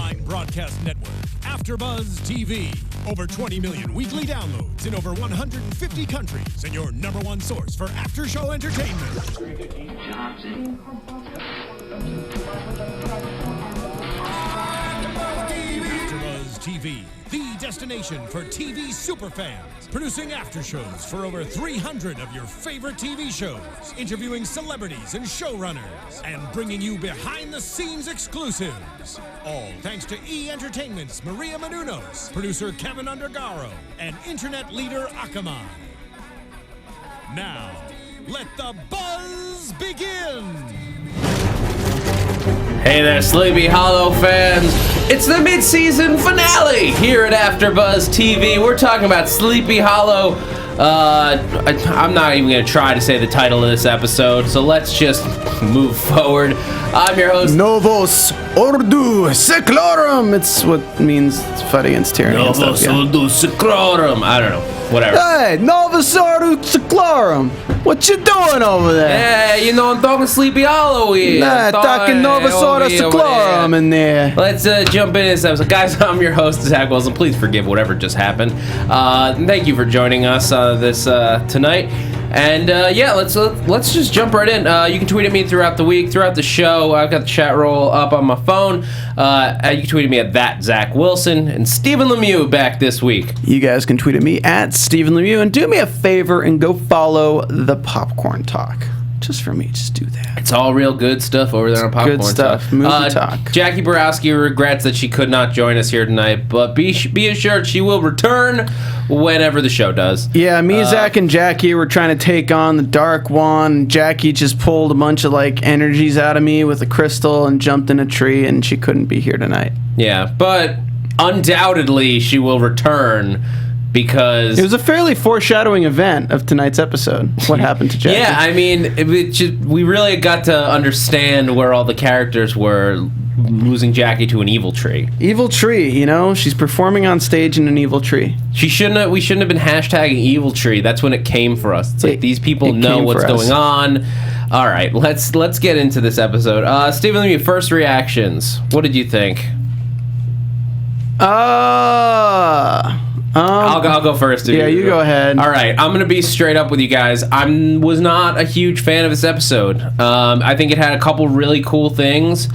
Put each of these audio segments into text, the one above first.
online broadcast network, AFTERBUZZ TV. Over 20 million weekly downloads in over 150 countries, and your #1 source for after-show entertainment. AFTERBUZZ TV, the destination for TV superfans. Producing after-shows for over 300 of your favorite TV shows. Interviewing celebrities and showrunners. And bringing you behind-the-scenes exclusives. All thanks to E! Entertainment's Maria Menounos, producer Kevin Undergaro, and internet leader Akamai. Now, let the buzz begin! Hey there, Sleepy Hollow fans! It's the mid-season finale here at AFTERBUZZ TV. We're talking about Sleepy Hollow. I'm not even going to try to say the title of this episode, so let's just move forward. I'm your host, Novus Ordo Seclorum. It's what means fight against tyranny. Novus Ordo Seclorum. I don't know. Whatever. Hey, Novus Ordo Seclorum. What you doing over there? Hey, you know, I'm talking Sleepy Hollow here. Nah, talking Novus Ordo Seclorum in there. Let's jump in this episode. Guys, I'm your host, Zach Wilson. Please forgive whatever just happened. Thank you for joining us this tonight. And yeah, let's just jump right in. You can tweet at me throughout the week, throughout the show. I've got the chat roll up on my phone. You can tweet at me at that Zach Wilson, and Stephen Lemieux back this week. You guys can tweet at me at Stephen Lemieux, and do me a favor and go follow the Popcorn Talk. Just for me, just do that. It's all real good stuff over there on Popcorn Good stuff. Talk. Movie talk. Jackie Borowski regrets that she could not join us here tonight, but be assured she will return whenever the show does. Yeah, me, Zach, and Jackie were trying to take on the Dark Wand. Jackie just pulled a bunch of energies out of me with a crystal and jumped in a tree, and she couldn't be here tonight. Yeah, but undoubtedly she will return. Because it was a fairly foreshadowing event of tonight's episode. What happened to Jackie? Yeah, I mean, we really got to understand where all the characters were losing Jackie to an evil tree. Evil tree, you know? She's performing on stage in an evil tree. We shouldn't have been hashtagging evil tree. That's when it came for us. It's like these people know what's going on. All right, let's get into this episode. Stephen Lemieux, first reactions. What did you think? I'll go first. Yeah, you go ahead. All right, I'm going to be straight up with you guys. I was not a huge fan of this episode. I think it had a couple really cool things,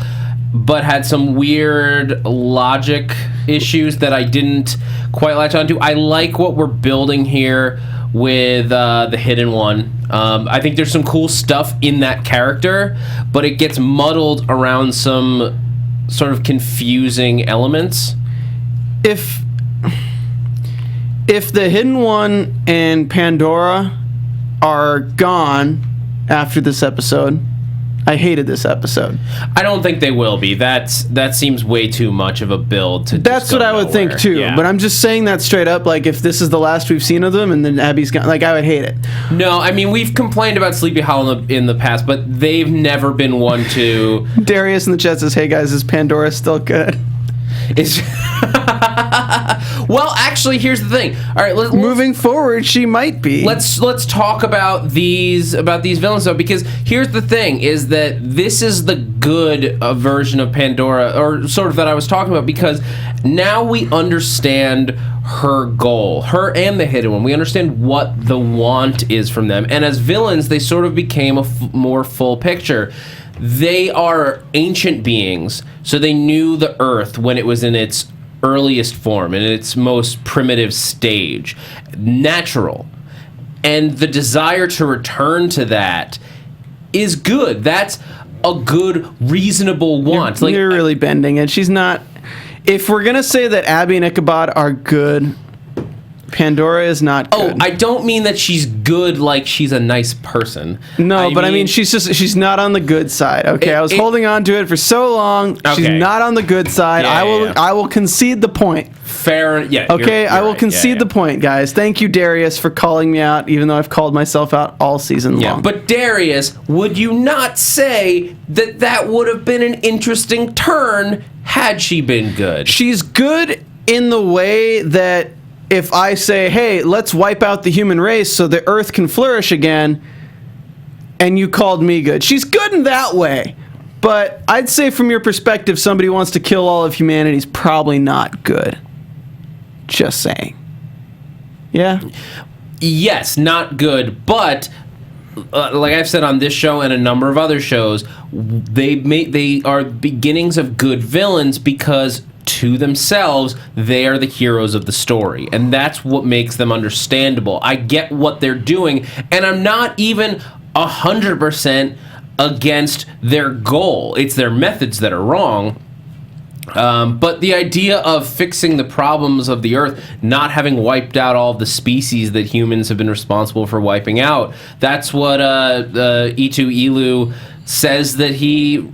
but had some weird logic issues that I didn't quite latch onto. I like what we're building here with the Hidden One. I think there's some cool stuff in that character, but it gets muddled around some sort of confusing elements. If the Hidden One and Pandora are gone after this episode, I hated this episode. I don't think they will be. That seems way too much of a build to. That's what I would think too. Yeah. But I'm just saying that straight up. Like, if this is the last we've seen of them, and then Abby's gone, I would hate it. No, I mean, we've complained about Sleepy Hollow in the past, but they've never been one to. Darius in the chat says, "Hey guys, is Pandora still good?" Well, actually, here's the thing. All right, moving forward, she might be. Let's talk about these villains though, because here's the thing: is that this is the good version of Pandora, or sort of that I was talking about, because now we understand her goal, her and the Hidden One. We understand what the want is from them, and as villains, they sort of became a more full picture. They are ancient beings, so they knew the Earth when it was in its earliest form, in its most primitive stage. Natural. And the desire to return to that is good. That's a good, reasonable want. You're really bending it. She's not... If we're going to say that Abby and Ichabod are good... Pandora is not good. Oh, I don't mean that she's good like she's a nice person. No, I mean she's not on the good side. Okay, I was holding on to it for so long. Okay. She's not on the good side. Yeah, I will concede the point. Fair, yeah. Okay, I will concede the point, guys. Thank you, Darius, for calling me out, even though I've called myself out all season long. But Darius, would you not say that would have been an interesting turn had she been good? She's good in the way that if I say, hey, let's wipe out the human race so the Earth can flourish again, and you called me good. She's good in that way. But I'd say from your perspective, somebody who wants to kill all of humanity is probably not good. Just saying. Yeah? Yes, not good, but like I've said on this show and a number of other shows, they are beginnings of good villains because to themselves, they are the heroes of the story. And that's what makes them understandable. I get what they're doing, and I'm not even 100% against their goal. It's their methods that are wrong. But the idea of fixing the problems of the Earth, not having wiped out all the species that humans have been responsible for wiping out, that's what Ilu says, that he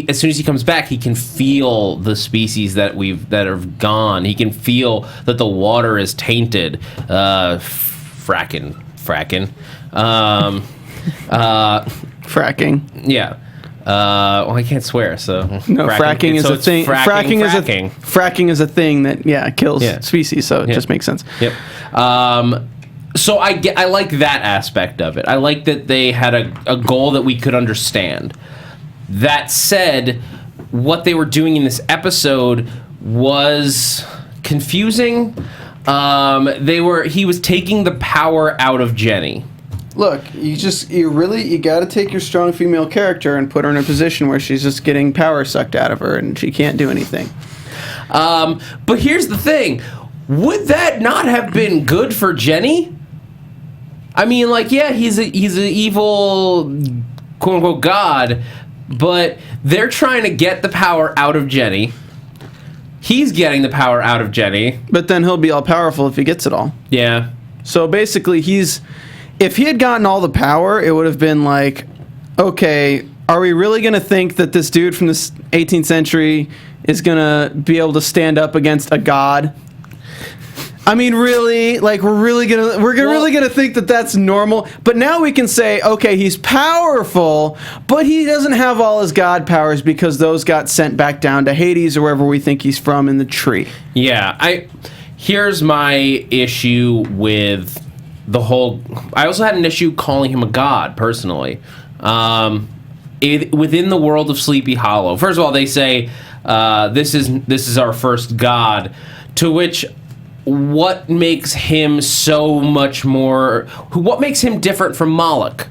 as soon as he comes back, he can feel the species that are gone. He can feel that the water is tainted. Fracking. Fracking. Yeah. Well, I can't swear, so no. Fracking is a thing. Fracking is a thing that kills species. So it just makes sense. Yep. So I like that aspect of it. I like that they had a goal that we could understand. That said, what they were doing in this episode was confusing. He was taking the power out of Jenny. Look, you got to take your strong female character and put her in a position where she's just getting power sucked out of her and she can't do anything. But here's the thing. Would that not have been good for Jenny? I mean, like, yeah, he's an evil, quote-unquote, god, but they're trying to get the power out of Jenny. He's getting the power out of Jenny. But then he'll be all-powerful if he gets it all. Yeah. So basically, if he had gotten all the power, it would have been like, okay, are we really going to think that this dude from the 18th century is going to be able to stand up against a god? I mean, really? Like, we're really gonna think that that's normal? But now we can say, okay, he's powerful, but he doesn't have all his god powers because those got sent back down to Hades or wherever we think he's from in the tree. Yeah, here's my issue with the whole... I also had an issue calling him a god, personally. Within the world of Sleepy Hollow, first of all, they say, this is our first god, to which... What makes him so much more... What makes him different from Moloch?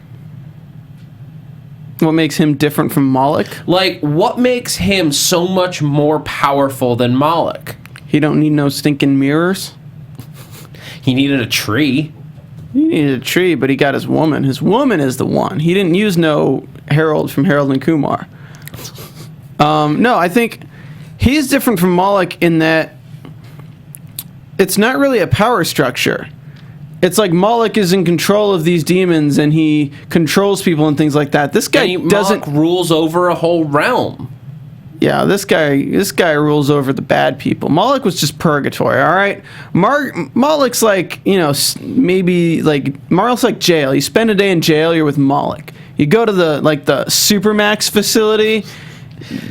What makes him different from Moloch? Like, what makes him so much more powerful than Moloch? He don't need no stinking mirrors. He needed a tree. He needed a tree, but he got his woman. His woman is the one. He didn't use no Harold from Harold and Kumar. No, I think he's different from Moloch in that it's not really a power structure. It's like Moloch is in control of these demons and he controls people and things like that. This guy Moloch rules over a whole realm. Yeah, this guy rules over the bad people. Moloch was just purgatory, all right? Moloch's like, maybe like Moloch's like jail. You spend a day in jail, you're with Moloch. You go to the Supermax facility,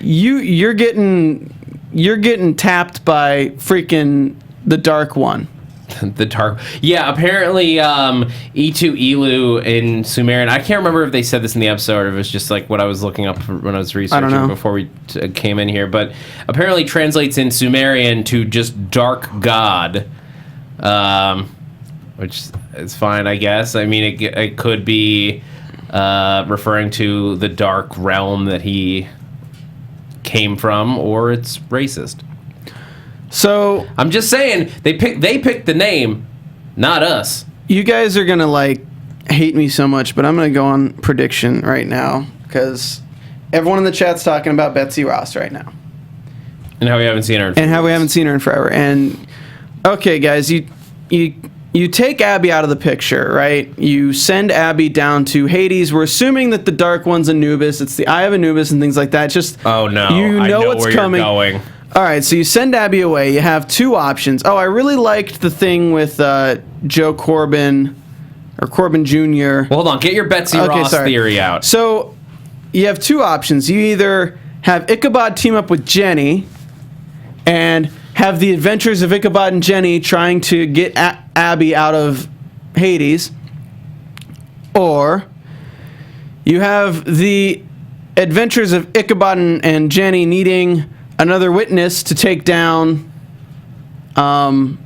you're getting tapped by freaking the Dark One. The Dark... Yeah, apparently, Ilu in Sumerian... I can't remember if they said this in the episode or if it was just like what I was looking up when I was researching before we came in here, but apparently translates in Sumerian to just Dark God, which is fine, I guess. I mean, it could be referring to the dark realm that he came from, or it's racist. So I'm just saying they picked the name, not us. You guys are gonna hate me so much, but I'm gonna go on prediction right now because everyone in the chat's talking about Betsy Ross right now, and how we haven't seen her. In forever. And okay, guys, you take Abby out of the picture, right? You send Abby down to Hades. We're assuming that the Dark One's Anubis. It's the Eye of Anubis and things like that. Just oh no, I know what's where coming. You're going. All right, so you send Abby away. You have two options. Oh, I really liked the thing with Joe Corbin or Corbin Jr. Well, hold on. Get your Betsy Ross theory out. So you have two options. You either have Ichabod team up with Jenny and have the adventures of Ichabod and Jenny trying to get Abby out of Hades, or you have the adventures of Ichabod and Jenny needing another witness to take down the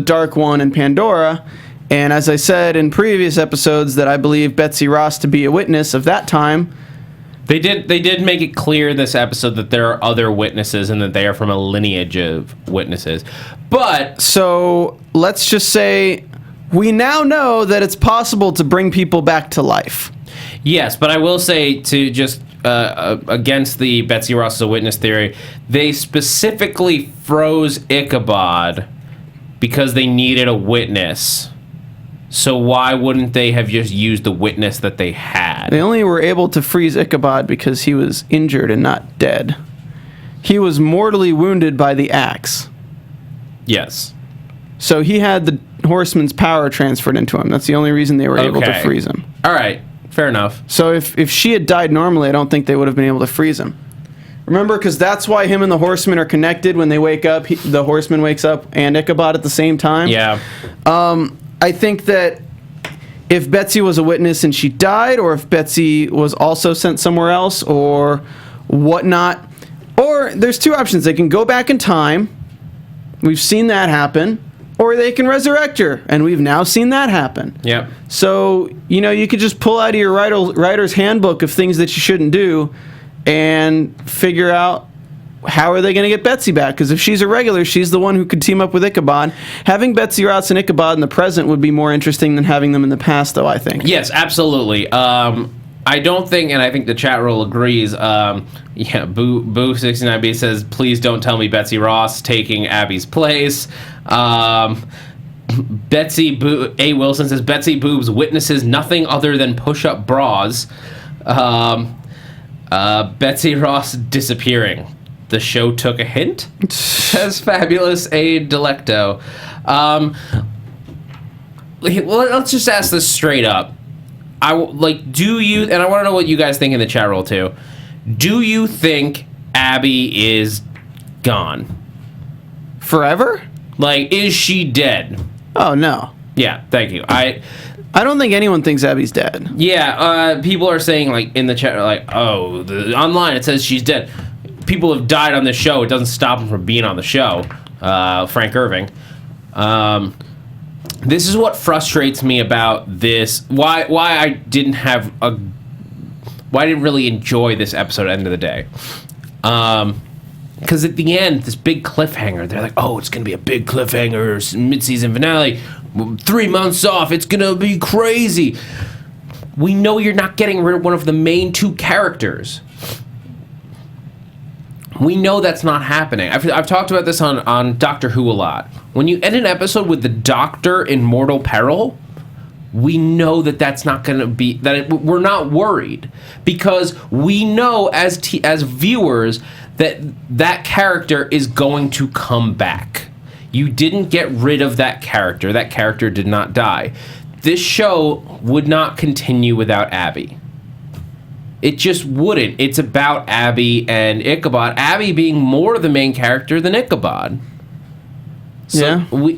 Dark One in Pandora. And as I said in previous episodes, that I believe Betsy Ross to be a witness of that time. They did make it clear this episode that there are other witnesses and that they are from a lineage of witnesses. But so let's just say we now know that it's possible to bring people back to life. Yes, but I will say, to just against the Betsy Ross as a witness theory, they specifically froze Ichabod because they needed a witness. So why wouldn't they have just used the witness that they had? They only were able to freeze Ichabod because he was injured and not dead. He was mortally wounded by the axe. Yes. So he had the horseman's power transferred into him. That's the only reason they were able to freeze him. All right. Fair enough. So if she had died normally, I don't think they would have been able to freeze him. Remember, because that's why him and the horseman are connected. When they wake up, the horseman wakes up and Ichabod at the same time. Yeah. I think that if Betsy was a witness and she died, or if Betsy was also sent somewhere else or whatnot, or there's two options. They can go back in time. We've seen that happen. Or they can resurrect her, and we've now seen that happen. Yep. So, you could just pull out of your writer's handbook of things that you shouldn't do and figure out how are they going to get Betsy back? Because if she's a regular, she's the one who could team up with Ichabod. Having Betsy Ross and Ichabod in the present would be more interesting than having them in the past, though, I think. Yes, absolutely. I don't think, and I think the chat roll agrees, Boo69B says, please don't tell me Betsy Ross taking Abby's place. A. Wilson says, Betsy Boobs witnesses nothing other than push-up bras. Betsy Ross disappearing. The show took a hint? Says Fabulous A. Delecto. Let's just ask this straight up. Do you, and I want to know what you guys think in the chat roll too, do you think Abby is gone? Forever? Is she dead? Oh, no. Yeah, thank you. I don't think anyone thinks Abby's dead. Yeah, people are saying, in the chat, online it says she's dead. People have died on this show. It doesn't stop them from being on the show. Frank Irving. This is what frustrates me about this. Why I didn't really enjoy this episode at the end of the day. Because at the end, this big cliffhanger, they're like, oh, it's going to be a big cliffhanger, mid-season finale, 3 months off, it's going to be crazy. We know you're not getting rid of one of the main two characters. We know that's not happening. I've talked about this on Doctor Who a lot. When you end an episode with the Doctor in mortal peril, we know that that's not going to be... we're not worried. Because we know as viewers that character is going to come back. You didn't get rid of that character. That character did not die. This show would not continue without Abby. It just wouldn't. It's about Abby and Ichabod. Abby being more the main character than Ichabod. So yeah.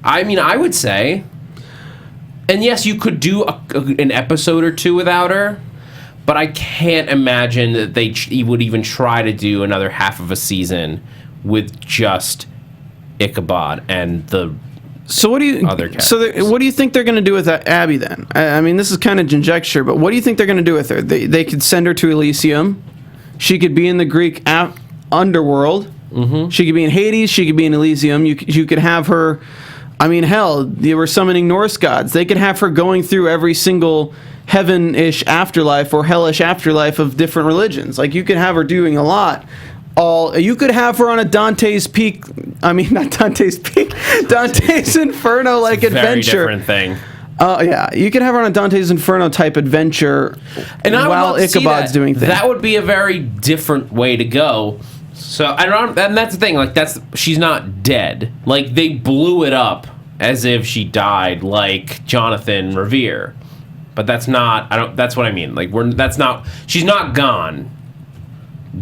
I would say, and yes, you could do an episode or two without her, but I can't imagine that they would even try to do another half of a season with just Ichabod and the other characters. So what do you think they're going to do with Abby then? I mean, this is kind of conjecture, but what do you think they're going to do with her? They could send her to Elysium. She could be in the Greek underworld. Mm-hmm. She could be in Hades. She could be in Elysium. You could have her... I mean, hell, they were summoning Norse gods. They could have her going through every single heaven-ish afterlife or hellish afterlife of different religions. You could have her doing a lot. You could have her on a Dante's Peak... I mean, not Dante's Peak. Dante's Inferno adventure. Very different thing. Yeah, you could have her on a Dante's Inferno type adventure, and while Ichabod's doing things. That would be a very different way to go. So and that's the thing. She's not dead. They blew it up as if she died, like Jonathan Revere, but that's not. That's what I mean. That's not. She's not gone.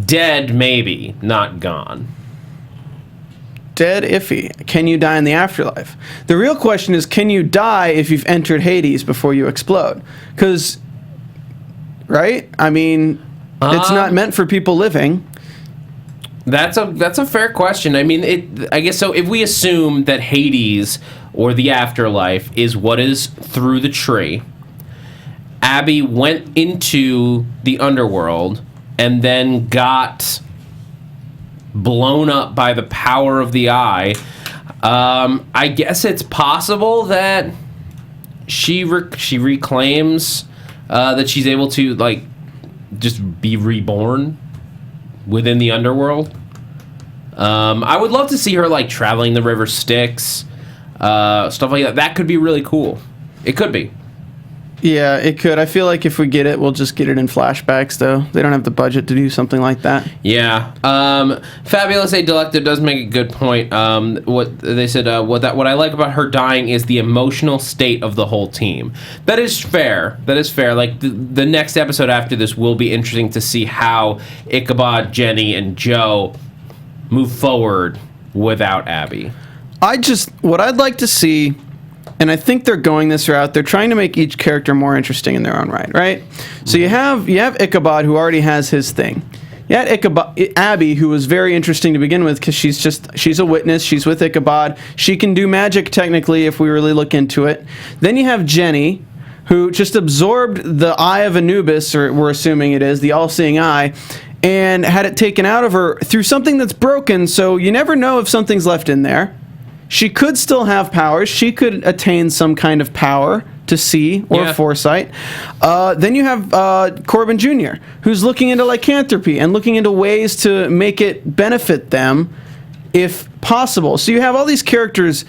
Dead, maybe, not gone. Dead, iffy. Can you die in the afterlife? The real question is, can you die if you've entered Hades before you explode? Because right? I mean, it's not meant for people living. That's a fair question. I mean, I guess so. If we assume that Hades or the afterlife is what is through the tree, Abby went into the underworld and then got blown up by the power of the eye. I guess it's possible that she reclaims that she's able to like just be reborn within the underworld. I would love to see her like traveling the river Styx, stuff like that. That could be really cool. It could be. Yeah, it could. I feel like if we get it, we'll just get it in flashbacks, though. They don't have the budget to do something like that. Yeah. Fabulous A. Delecta does make a good point. What they said, what I like about her dying is the emotional state of the whole team. That is fair. That is fair. Like, the next episode after this will be interesting to see how Ichabod, Jenny, and Joe move forward without Abby. What I'd like to see... And I think they're going this route. They're trying to make each character more interesting in their own right? So you have Ichabod, who already has his thing. You had Abby, who was very interesting to begin with because she's a witness. She's with Ichabod. She can do magic technically if we really look into it. Then you have Jenny, who just absorbed the eye of Anubis, or we're assuming it is the all-seeing eye, and had it taken out of her through something that's broken. So you never know if something's left in there. She could still have powers. She could attain some kind of power to see or foresight. Then you have Corbin Jr., who's looking into lycanthropy and looking into ways to make it benefit them if possible. So you have all these characters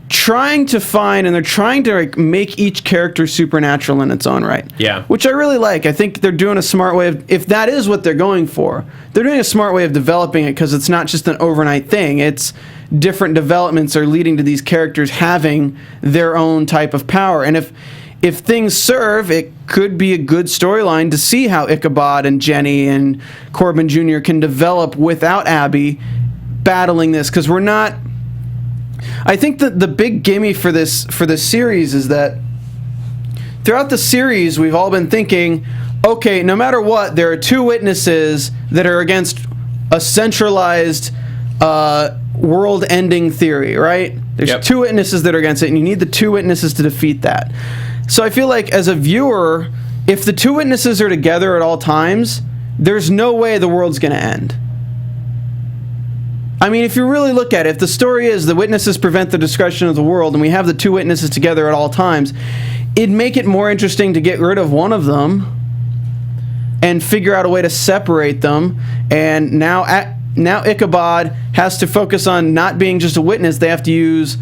trying to find, and they're trying to like, make each character supernatural in its own right. Yeah. Which I really like. I think they're doing a smart way of, if that is what they're going for, they're doing a smart way of developing it because it's not just an overnight thing. It's different developments are leading to these characters having their own type of power. And if things serve, it could be a good storyline to see how Ichabod and Jenny and Corbin Jr. can develop without Abby battling this, because we're not... I think that the big gimme for this series is that throughout the series we've all been thinking, okay, no matter what, there are two witnesses that are against a centralized world-ending theory, right? There's two witnesses that are against it, and you need the two witnesses to defeat that. So I feel like as a viewer, if the two witnesses are together at all times, there's no way the world's going to end. I mean, if you really look at it, if the story is the witnesses prevent the destruction of the world and we have the two witnesses together at all times, it'd make it more interesting to get rid of one of them and figure out a way to separate them. And now Ichabod has to focus on not being just a witness. They have to use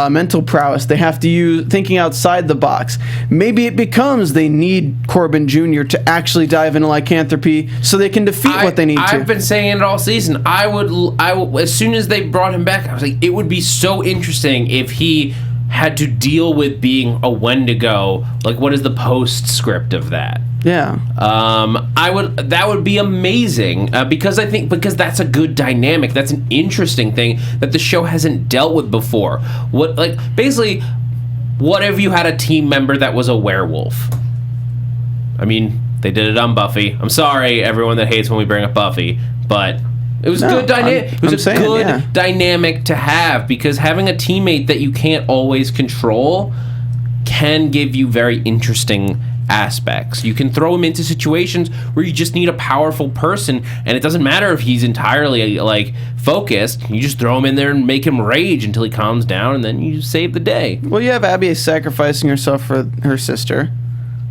mental prowess. They have to use thinking outside the box. Maybe it becomes they need Corbin Jr. to actually dive into lycanthropy so they can defeat what they need to. I've been saying it all season. I would, as soon as they brought him back, I was like, it would be so interesting if he had to deal with being a Wendigo. Like, what is the postscript of that? Yeah. That would be amazing because that's a good dynamic. That's an interesting thing that the show hasn't dealt with before. What if you had a team member that was a werewolf? I mean, they did it on Buffy. I'm sorry, everyone that hates when we bring up Buffy, but it was good dynamic. It was a good dynamic to have, because having a teammate that you can't always control can give you very interesting aspects. You can throw him into situations where you just need a powerful person, and it doesn't matter if he's entirely like focused. You just throw him in there and make him rage until he calms down, and then you save the day. Well, you have Abby sacrificing herself for her sister,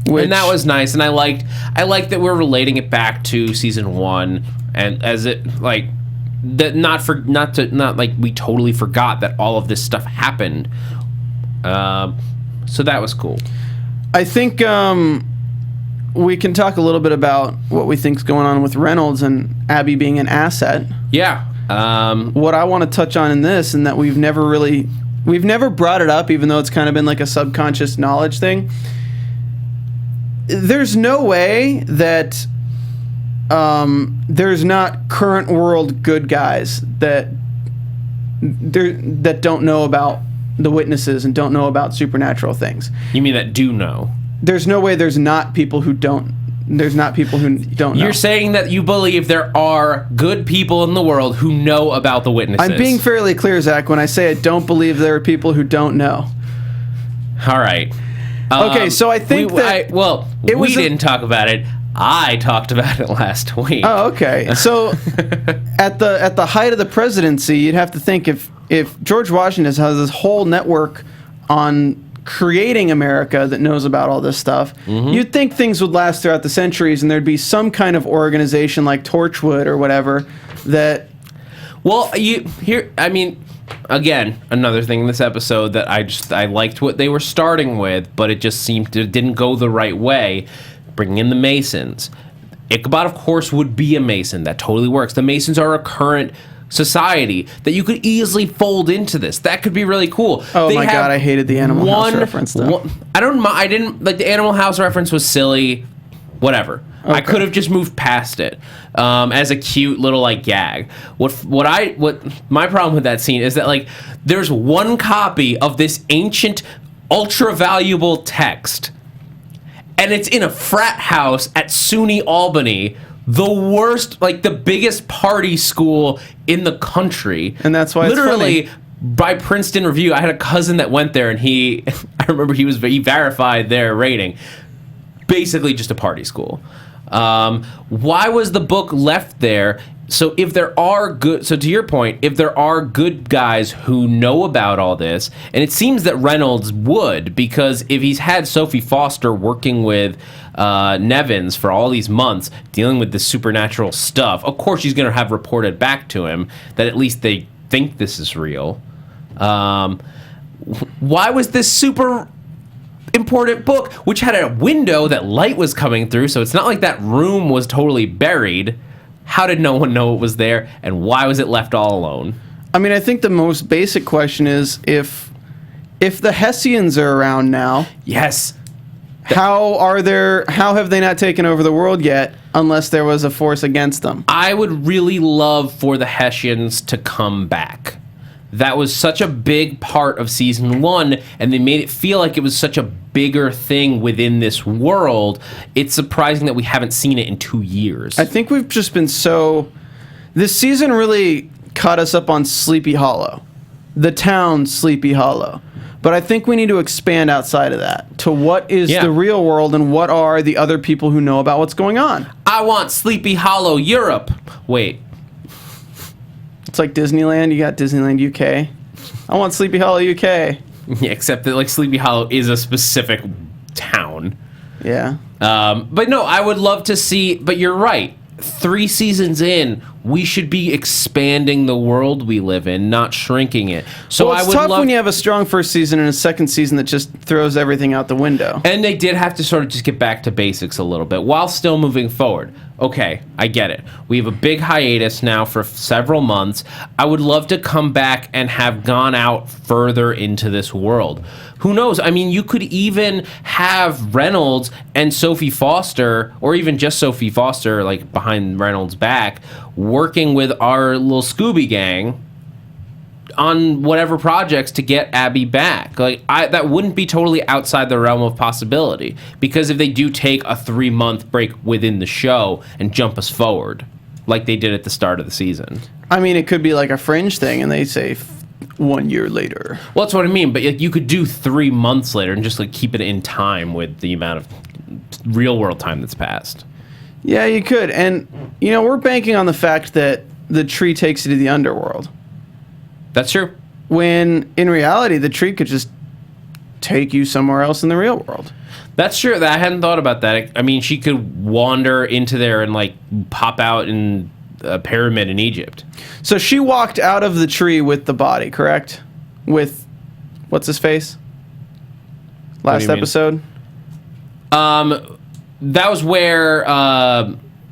and that was nice. And I liked that we're relating it back to season 1, and as it like that not like we totally forgot that all of this stuff happened. So that was cool. I think we can talk a little bit about what we think's going on with Reynolds and Abby being an asset. Yeah. What I want to touch on in this, and that we've never brought it up, even though it's kind of been like a subconscious knowledge thing. There's no way that there's not current world good guys that don't know about the witnesses and don't know about supernatural things. You mean that do know? There's no way there's not people who don't there's not people who don't know. You're saying that you believe there are good people in the world who know about the witnesses. I'm being fairly clear, Zach, when I say I don't believe there are people who don't know. All right. Okay, so I think we didn't talk about it. I talked about it last week. Oh, okay. So at the height of the presidency, you'd have to think if George Washington has this whole network on creating America that knows about all this stuff, you'd think things would last throughout the centuries and there'd be some kind of organization like Torchwood or whatever that... Well, again, another thing in this episode that I liked what they were starting with, but it just seemed it didn't go the right way. Bringing in the Masons. Ichabod, of course, would be a Mason. That totally works. The Masons are a current society that you could easily fold into this. That could be really cool. Oh my God, I hated the Animal House reference, though. I didn't like the Animal House reference was silly. Whatever. Okay. I could have just moved past it as a cute little like gag. What my problem with that scene is that like there's one copy of this ancient, ultra valuable text, and it's in a frat house at SUNY Albany, the worst, like the biggest party school in the country, and that's why literally. It's funny. By Princeton Review, I had a cousin that went there, and he remember he verified their rating. Basically, just a party school. Why was the book left there? So to your point, if there are good guys who know about all this, and it seems that Reynolds would, because if he's had Sophie Foster working with Nevins for all these months, dealing with this supernatural stuff, of course she's going to have reported back to him that at least they think this is real. Why was this super important book, which had a window that light was coming through, so it's not like that room was totally buried? How did no one know it was there, and why was it left all alone? I mean, I think the most basic question is if the Hessians are around now. Yes. How have they not taken over the world yet unless there was a force against them? I would really love for the Hessians to come back. That was such a big part of season 1, and they made it feel like it was such a bigger thing within this world. It's surprising that we haven't seen it in 2 years. I think we've just been this season really caught us up on Sleepy Hollow, the town Sleepy Hollow. But I think we need to expand outside of that to what is the real world and what are the other people who know about what's going on. I want Sleepy Hollow Europe. Wait. It's like Disneyland. You got Disneyland UK. I want Sleepy Hollow UK. Yeah, except that like Sleepy Hollow is a specific town. Yeah. But no, I would love to see. But you're right. 3 seasons in, we should be expanding the world we live in, not shrinking it. So well, it's tough when you have a strong first season and a second season that just throws everything out the window. And they did have to sort of just get back to basics a little bit while still moving forward. Okay, I get it. We have a big hiatus now for several months. I would love to come back and have gone out further into this world. Who knows? I mean, you could even have Reynolds and Sophie Foster, or even just Sophie Foster, like behind Reynolds' back, working with our little Scooby gang on whatever projects to get Abby back. Like that wouldn't be totally outside the realm of possibility, because if they do take a 3-month break within the show and jump us forward, like they did at the start of the season. I mean, it could be like a Fringe thing, and they say 1 year later. Well, that's what I mean. But you could do 3 months later and just like keep it in time with the amount of real world time that's passed. Yeah, you could. And we're banking on the fact that the tree takes you to the underworld. That's true. When in reality, the tree could just take you somewhere else in the real world. That's true. I hadn't thought about that. I mean, she could wander into there and like pop out in a pyramid in Egypt. So she walked out of the tree with the body, correct? With what's his face? Last episode. That was where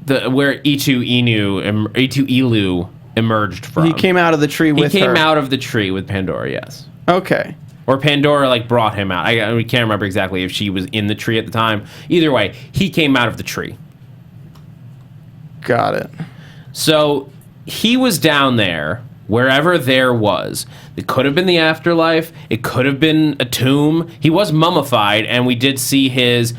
where Ilu emerged from. He came out of the tree with her. He came out of the tree with Pandora, yes. Okay. Or Pandora like brought him out. I can't remember exactly if she was in the tree at the time. Either way, he came out of the tree. Got it. So he was down there, wherever there was. It could have been the afterlife. It could have been a tomb. He was mummified, and we did see his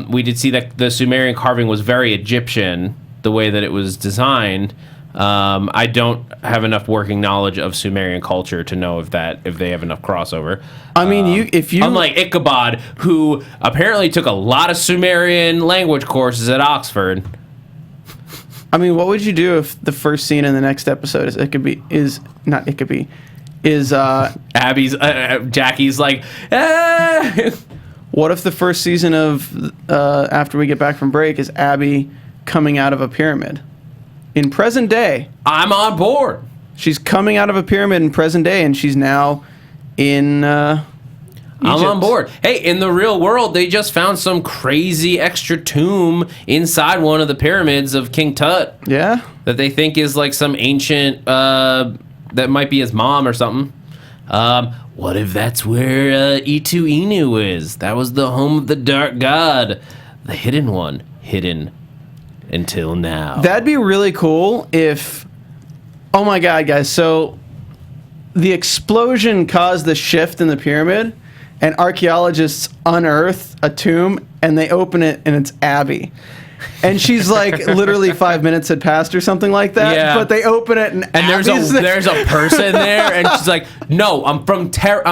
we did see that the Sumerian carving was very Egyptian, the way that it was designed. I don't have enough working knowledge of Sumerian culture to know if they have enough crossover. I mean, unlike Ichabod, who apparently took a lot of Sumerian language courses at Oxford. I mean, what would you do if the first scene in the next episode is Abby's Jackie's like, ah! What if the first season of After We Get Back from Break is Abby coming out of a pyramid in present day? I'm on board. She's coming out of a pyramid in present day, and she's now in I'm on board. Hey, in the real world, they just found some crazy extra tomb inside one of the pyramids of King Tut. Yeah? That they think is like some ancient, that might be his mom or something. What if that's where Itu Inu is? That was the home of the dark god. The hidden one. Hidden until now. That'd be really cool if... Oh my god, guys. So, the explosion caused the shift in the pyramid, and archaeologists unearth a tomb, and they open it, and it's Abby. And she's like, literally 5 minutes had passed or something like that. Yeah. But they open it, and there's a person there, and she's like, "No, I'm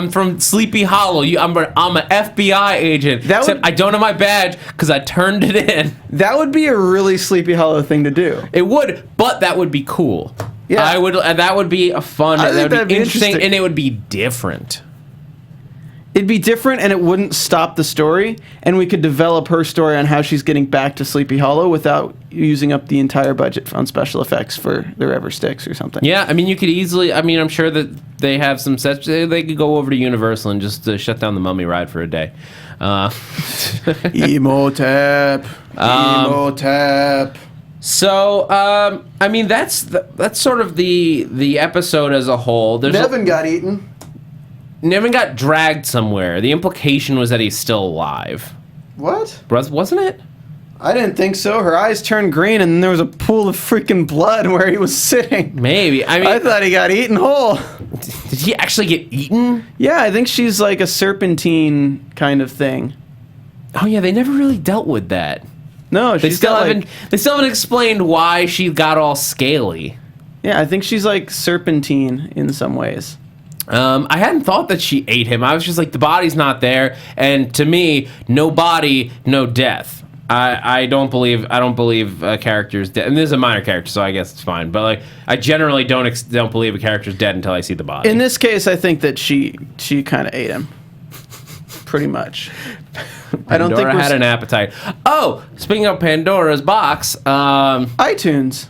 from Sleepy Hollow. I'm an FBI agent. I don't have my badge because I turned it in." That would be a really Sleepy Hollow thing to do. It would, but that would be cool. Yeah, I would. That would be a fun. That would be interesting, and it would be different. It'd be different, and it wouldn't stop the story, and we could develop her story on how she's getting back to Sleepy Hollow without using up the entire budget on special effects for The Ever Sticks or something. Yeah, I mean, you could easily... I mean, I'm sure that they have some sets... They could go over to Universal and just shut down the Mummy ride for a day. Emotep. Emotep. So, I mean, that's sort of the episode as a whole. Nevin got eaten. Nevin got dragged somewhere. The implication was that he's still alive. What? Wasn't it? I didn't think so. Her eyes turned green, and then there was a pool of freaking blood where he was sitting. Maybe. I mean, I thought he got eaten whole. Did he actually get eaten? Yeah, I think she's like a serpentine kind of thing. Oh yeah, they never really dealt with that. No, they still haven't explained why she got all scaly. Yeah, I think she's like serpentine in some ways. I hadn't thought that she ate him. I was just like, the body's not there, and to me, no body, no death. I don't believe a character's dead, and this is a minor character, so I guess it's fine. But like, I generally don't believe a character's dead until I see the body. In this case, I think that she kind of ate him, pretty much. I don't think Pandora had an appetite. Oh, speaking of Pandora's box, iTunes.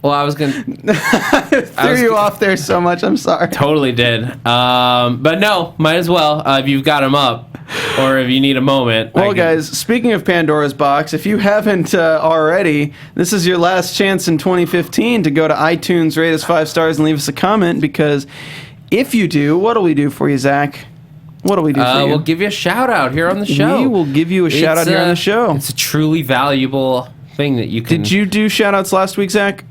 Well, I was gonna threw you off there so much. I'm sorry. Totally did. But no, might as well if you've got them up, or if you need a moment. Well, guys, speaking of Pandora's box, if you haven't already, this is your last chance in 2015 to go to iTunes, rate us 5 stars, and leave us a comment. Because if you do, what do we do for you, Zach? What do we do for you? We'll give you a shout out here on the show. We will give you a shout out here on the show. It's a truly valuable thing that you can. Did you do shout outs last week, Zach?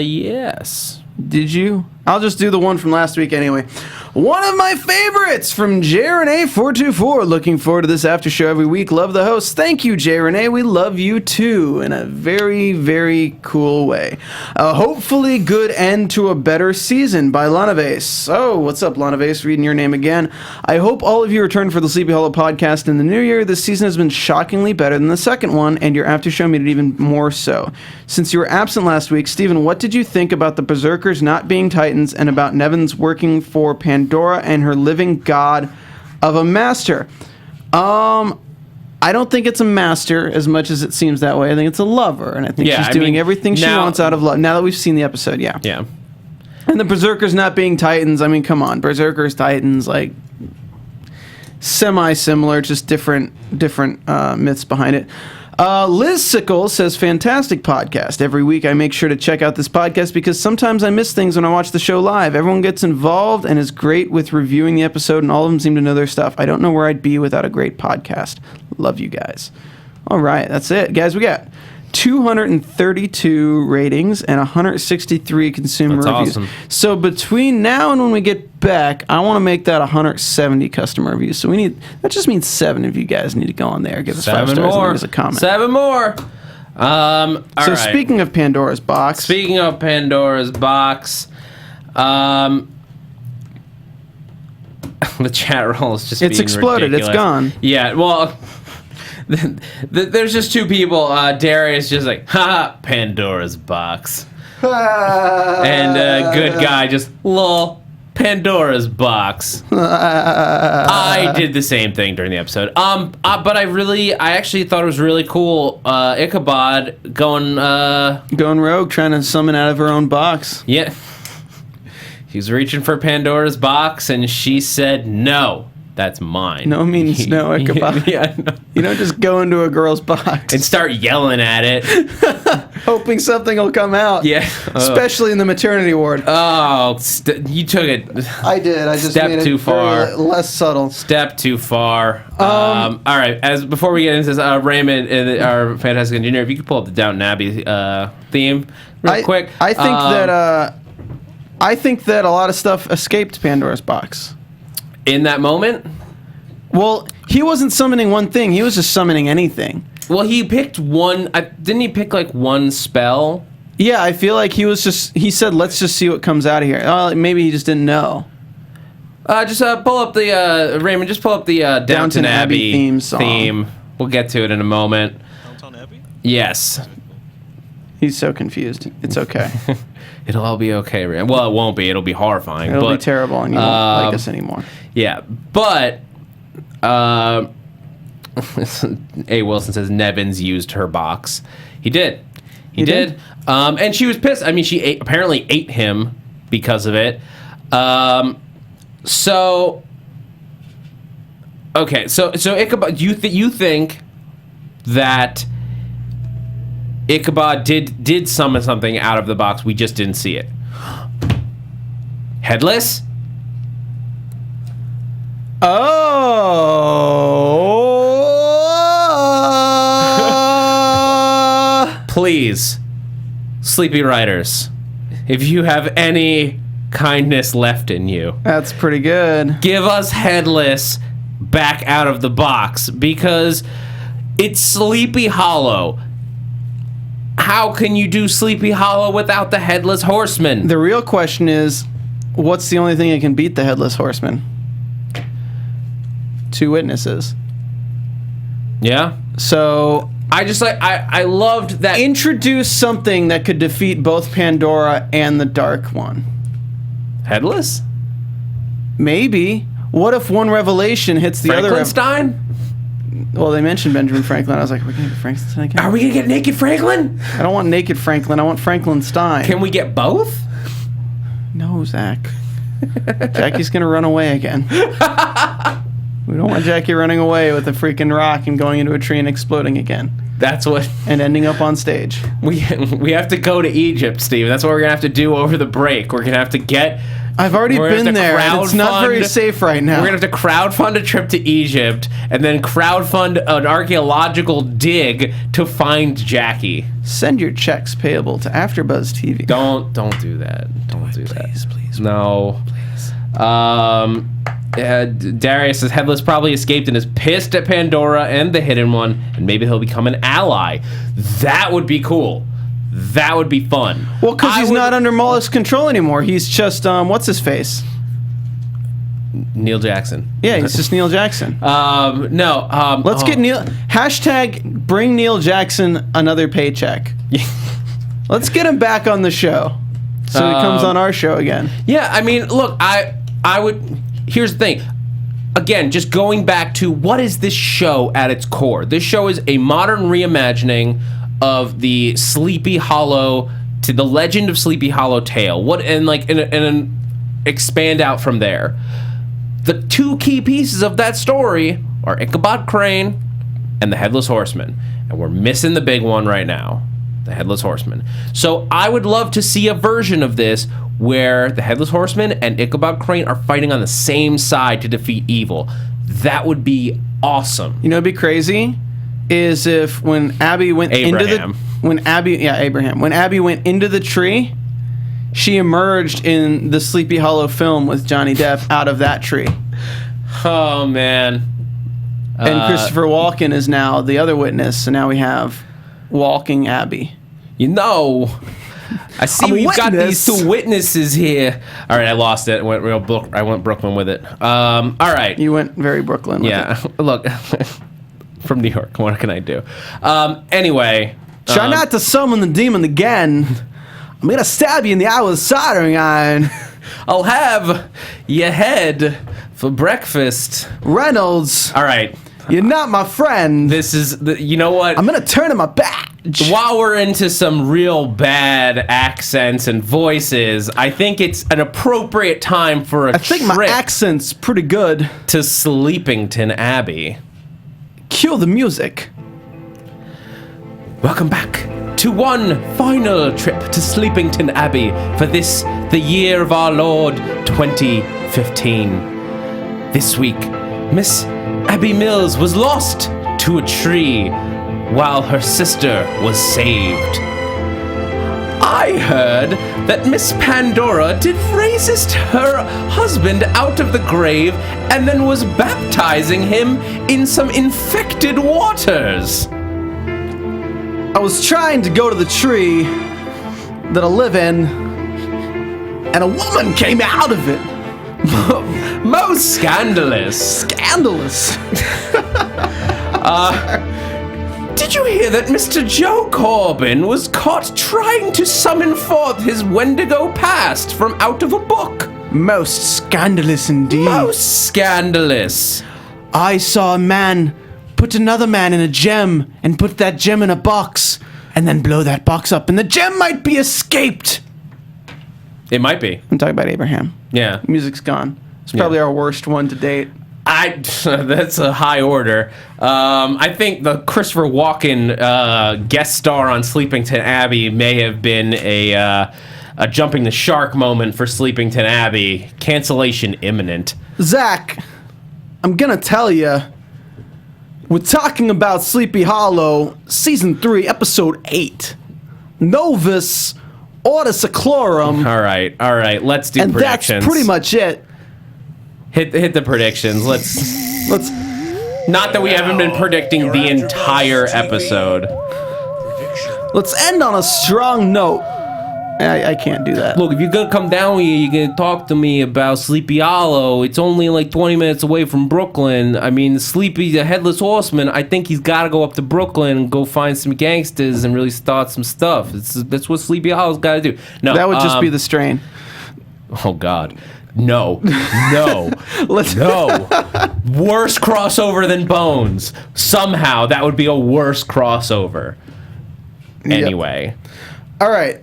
Yes. Did you? I'll just do the one from last week anyway. One of my favorites from JRenee424. Looking forward to this after show every week. Love the host. Thank you, JRenee. We love you too in a very, very cool way. Hopefully good end to a better season by Lanaves. Oh, what's up, Lanaves? Reading your name again. I hope all of you return for the Sleepy Hollow podcast in the new year. This season has been shockingly better than the second one, and your after show made it even more so. Since you were absent last week, Stephen, what did you think about the Berserkers not being Titans and about Nevin's working for Pandora and her living god of a master? I don't think it's a master as much as it seems that way. I think it's a lover, and I think she's doing everything she wants out of love. Now that we've seen the episode, yeah. Yeah. And the Berserkers not being Titans, I mean, come on. Berserkers, Titans, like, semi-similar, just different myths behind it. Liz Sickles says, fantastic podcast. Every week I make sure to check out this podcast because sometimes I miss things when I watch the show live. Everyone gets involved and is great with reviewing the episode, and all of them seem to know their stuff. I don't know where I'd be without a great podcast. Love you guys. All right, that's it. Guys, we got 232 ratings and 163 consumer That's reviews. awesome. So between now and when we get back, I want to make that 170 customer reviews. So that just means 7 of you guys need to go on there, give us 5 stars, and leave us a comment. 7 more. All right. Speaking of Pandora's box. The chat roll is just It's being exploded. ridiculous. It's gone. Yeah, well, there's just 2 people. Darius just like, ha, Pandora's box. And good guy just, lol, Pandora's box. I did the same thing during the episode. But I actually thought it was really cool. Ichabod going rogue, trying to summon out of her own box. Yeah. He was reaching for Pandora's box, and she said, no, that's mine. No means no, Ichabod. Yeah, no. You don't just go into a girl's box. And start yelling at it. Hoping something will come out. Yeah. Especially in the maternity ward. Oh, you took it. I did. I just Step made it too far. less subtle. Step too far. All right. Before we get into this, Raymond, our fantastic engineer, if you could pull up the Downton Abbey theme real quick. I think that a lot of stuff escaped Pandora's box. In that moment? Well, he wasn't summoning one thing. He was just summoning anything. Well, he picked one. Didn't he pick like one spell? Yeah, I feel like he said, let's just see what comes out of here. Maybe he just didn't know. Just pull up the, Raymond, just pull up the Downton Abbey theme song. We'll get to it in a moment. Downton Abbey? Yes. He's so confused. It's okay. It'll all be okay, Raymond. Well, it won't be. It'll be horrifying. It'll be terrible, and you won't like us anymore. Yeah, but A. Wilson says Nevins used her box. He did. He did. And she was pissed. I mean, she apparently ate him because of it. So Ichabod, you think that Ichabod did summon something out of the box? We just didn't see it. Headless? Please, Sleepy Writers, if you have any kindness left in you, That's pretty good. give us Headless back out of the box, because it's Sleepy Hollow. How can you do Sleepy Hollow without the Headless Horseman? The real question is, what's the only thing that can beat the Headless Horseman? 2 witnesses. Yeah? So I loved that. introduce something that could defeat both Pandora and the Dark One. Headless? Maybe. What if one revelation hits the other? Frankenstein? Well, they mentioned Benjamin Franklin. I was like, are we going to get Frankenstein again? Are we gonna get Naked Franklin? I don't want Naked Franklin. I want Franklin Stein. Can we get both? No, Zach. Jackie's going to run away again. We don't want Jackie running away with a freaking rock and going into a tree and exploding again. That's what And ending up on stage. we have to go to Egypt, Steve. That's what we're gonna have to do over the break. We're gonna have to get. I've already We're gonna been have to there. And it's not very crowdfund- safe right now. We're gonna have to crowdfund a trip to Egypt and then crowdfund an archaeological dig to find Jackie. Send your checks payable to AfterBuzz TV. Don't do that. Don't do that. Please. No. Please. Darius says Headless probably escaped and is pissed at Pandora and the Hidden One, and maybe he'll become an ally. That would be cool. That would be fun. Well, because he's not under Mollusk's control anymore. He's just, what's his face? Neil Jackson. Yeah, he's just Neil Jackson. No. Let's get Neil. Hashtag bring Neil Jackson another paycheck. Let's get him back on the show. So he comes on our show again. Yeah, I mean, look, I would. Here's the thing. Again, just going back to what is this show at its core? This show is a modern reimagining of the Sleepy Hollow, to the Legend of Sleepy Hollow tale. And expand out from there. The 2 key pieces of that story are Ichabod Crane and the Headless Horseman, and we're missing the big one right now, the Headless Horseman. So I would love to see a version of this where the Headless Horseman and Ichabod Crane are fighting on the same side to defeat evil. That would be awesome. You know, it'd be crazy is if when Abby went Abraham. when Abby went into the tree, she emerged in the Sleepy Hollow film with Johnny Depp out of that tree. Oh man. And Christopher Walken is now the other witness, so now we have Walking Abby. You know, I see we've got these two witnesses here. All right, I lost it. I went Brooklyn with it. All right. You went very Brooklyn with it. Look, from New York. What can I do? Anyway. Try not to summon the demon again. I'm going to stab you in the eye with a soldering iron. I'll have your head for breakfast. Reynolds. All right. You're not my friend. This is, you know what? I'm going to turn in my badge. While we're into some real bad accents and voices, I think it's an appropriate time for a trip my accent's pretty good. To Sleepington Abbey. Cue the music. Welcome back to one final trip to Sleepington Abbey for this, the year of our Lord 2015. This week, Miss Abby Mills was lost to a tree while her sister was saved. I heard that Miss Pandora did raised her husband out of the grave and then was baptizing him in some infected waters. I was trying to go to the tree that I live in, and a woman came out of it. Most scandalous. Scandalous. Did you hear that Mr. Joe Corbin was caught trying to summon forth his Wendigo past from out of a book? Most scandalous indeed. Most scandalous. I saw a man put another man in a gem and put that gem in a box and then blow that box up and the gem might be escaped. It might be. I'm talking about Abraham. Yeah. Music's gone. It's probably our worst one to date. That's a high order. I think the Christopher Walken guest star on Sleepington Abbey may have been a jumping the shark moment for Sleepington Abbey. Cancellation imminent. Zach, I'm gonna tell you, we're talking about Sleepy Hollow, Season 3, Episode 8. Novus Ordo Seclorum. All right. Let's do predictions. And that's pretty much it. Hit the predictions. Let's. Not that we haven't been predicting the entire episode. Let's end on a strong note. I can't do that. Look, if you're gonna come down here, you're gonna talk to me about Sleepy Hollow. It's only like 20 minutes away from Brooklyn. I mean, Sleepy, the Headless Horseman, I think he's gotta go up to Brooklyn and go find some gangsters and really start some stuff. That's what Sleepy Hollow's gotta do. No, that would just be the strain. Oh, God. No. No. Let's no. Worse crossover than Bones. Somehow, that would be a worse crossover. Anyway. Yep. All right.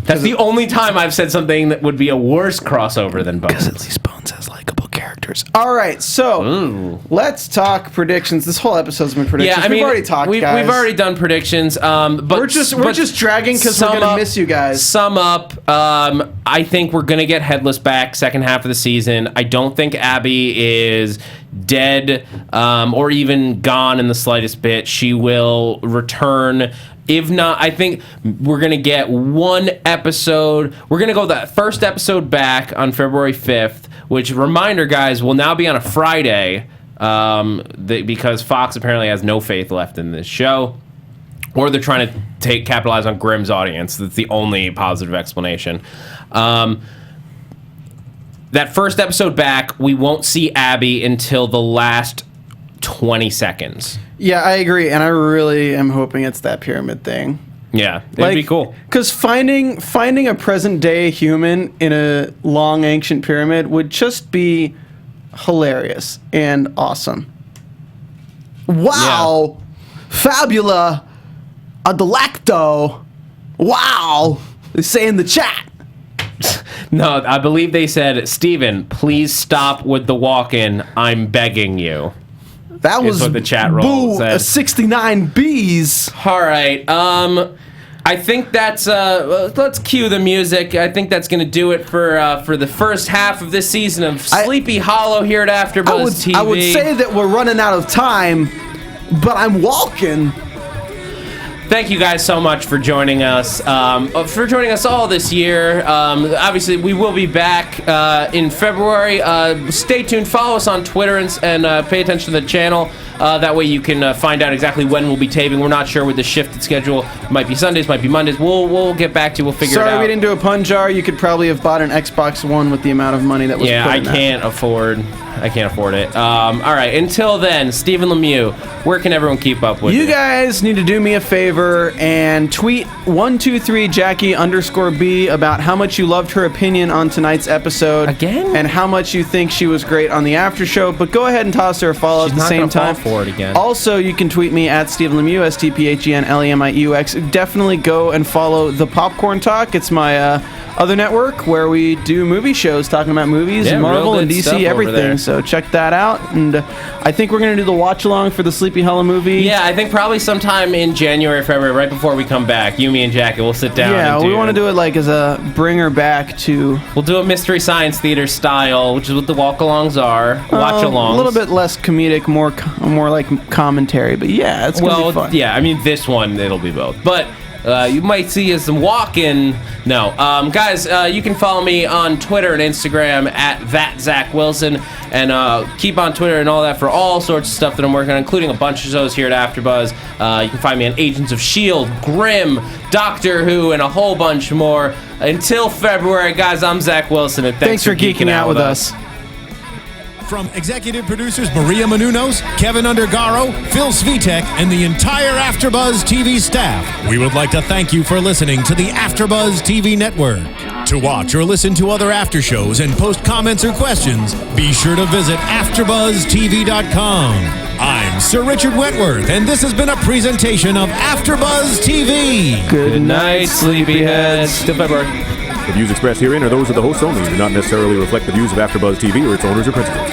That's the only time I've said something that would be a worse crossover than Bones. Because at least Bones has likable characters. All right, so let's talk predictions. This whole episode's been predictions. Yeah, I mean, we've already talked, guys. We've already done predictions. But we're just dragging because we're gonna miss you guys. Sum up. I think we're gonna get Headless back second half of the season. I don't think Abby is dead or even gone in the slightest bit. She will return. If not, I think we're going to get one episode. We're going to go that first episode back on February 5th, which, reminder, guys, will now be on a Friday because Fox apparently has no faith left in this show. Or they're trying to capitalize on Grimm's audience. That's the only positive explanation. That first episode back, we won't see Abby until the last 20 seconds. Yeah, I agree, and I really am hoping it's that pyramid thing. Yeah, it'd be cool. Because finding a present-day human in a long, ancient pyramid would just be hilarious and awesome. Wow! Yeah. Fabula! Adalacto! Wow! They say in the chat. No, I believe they said, Steven, please stop with the walk-in. I'm begging you. That was what the chat roll said. A 69 B's. All right. I think that's let's cue the music. I think that's going to do it for the first half of this season of Sleepy Hollow here at AfterBuzz TV. I would say that we're running out of time, but I'm walking. Thank you guys so much for joining us. For joining us all this year. Obviously, we will be back in February. Stay tuned. Follow us on Twitter and pay attention to the channel. That way you can find out exactly when we'll be taping. We're not sure with the shifted schedule. It might be Sundays, might be Mondays. We'll get back to you. We'll figure it out. Sorry we didn't do a pun jar. You could probably have bought an Xbox One with the amount of money that was put in that. I can't afford it. All right. Until then, Stephen Lemieux, where can everyone keep up with you? You guys need to do me a favor and tweet 123Jackie_B about how much you loved her opinion on tonight's episode. Again? And how much you think she was great on the after show. But go ahead and toss her a follow at the same time. Fall for it again. Also, you can tweet me at Stephen Lemieux, StPHENLEMIUX. Definitely go and follow The Popcorn Talk. It's my other network where we do movie shows talking about movies, Marvel and DC, everything. So check that out. And I think we're going to do the watch along for the Sleepy Hollow movie. Yeah, I think probably sometime in January, February, right before we come back, you, me, and Jackie will sit down. Yeah, we want to do it like as a bringer back to. We'll do a Mystery Science Theater style, which is what the walk-alongs are. Watch-alongs. A little bit less comedic, more like commentary. But yeah, it's gonna be fun. Yeah, I mean this one it'll be both, but. You might see us walking. No. Guys, you can follow me on Twitter and Instagram at @ZachWilson. And keep on Twitter and all that for all sorts of stuff that I'm working on, including a bunch of shows here at AfterBuzz. You can find me on Agents of S.H.I.E.L.D., Grimm, Doctor Who, and a whole bunch more. Until February, guys, I'm Zach Wilson, and thanks for geeking out with us. From executive producers Maria Menounos, Kevin Undergaro, Phil Svitek, and the entire AfterBuzz TV staff, we would like to thank you for listening to the AfterBuzz TV network. To watch or listen to other after shows and post comments or questions, be sure to visit AfterBuzzTV.com. I'm Sir Richard Wentworth, and this has been a presentation of AfterBuzz TV. Good night, sleepyheads. Till February. The views expressed herein are those of the hosts only and do not necessarily reflect the views of AfterBuzz TV or its owners or principals.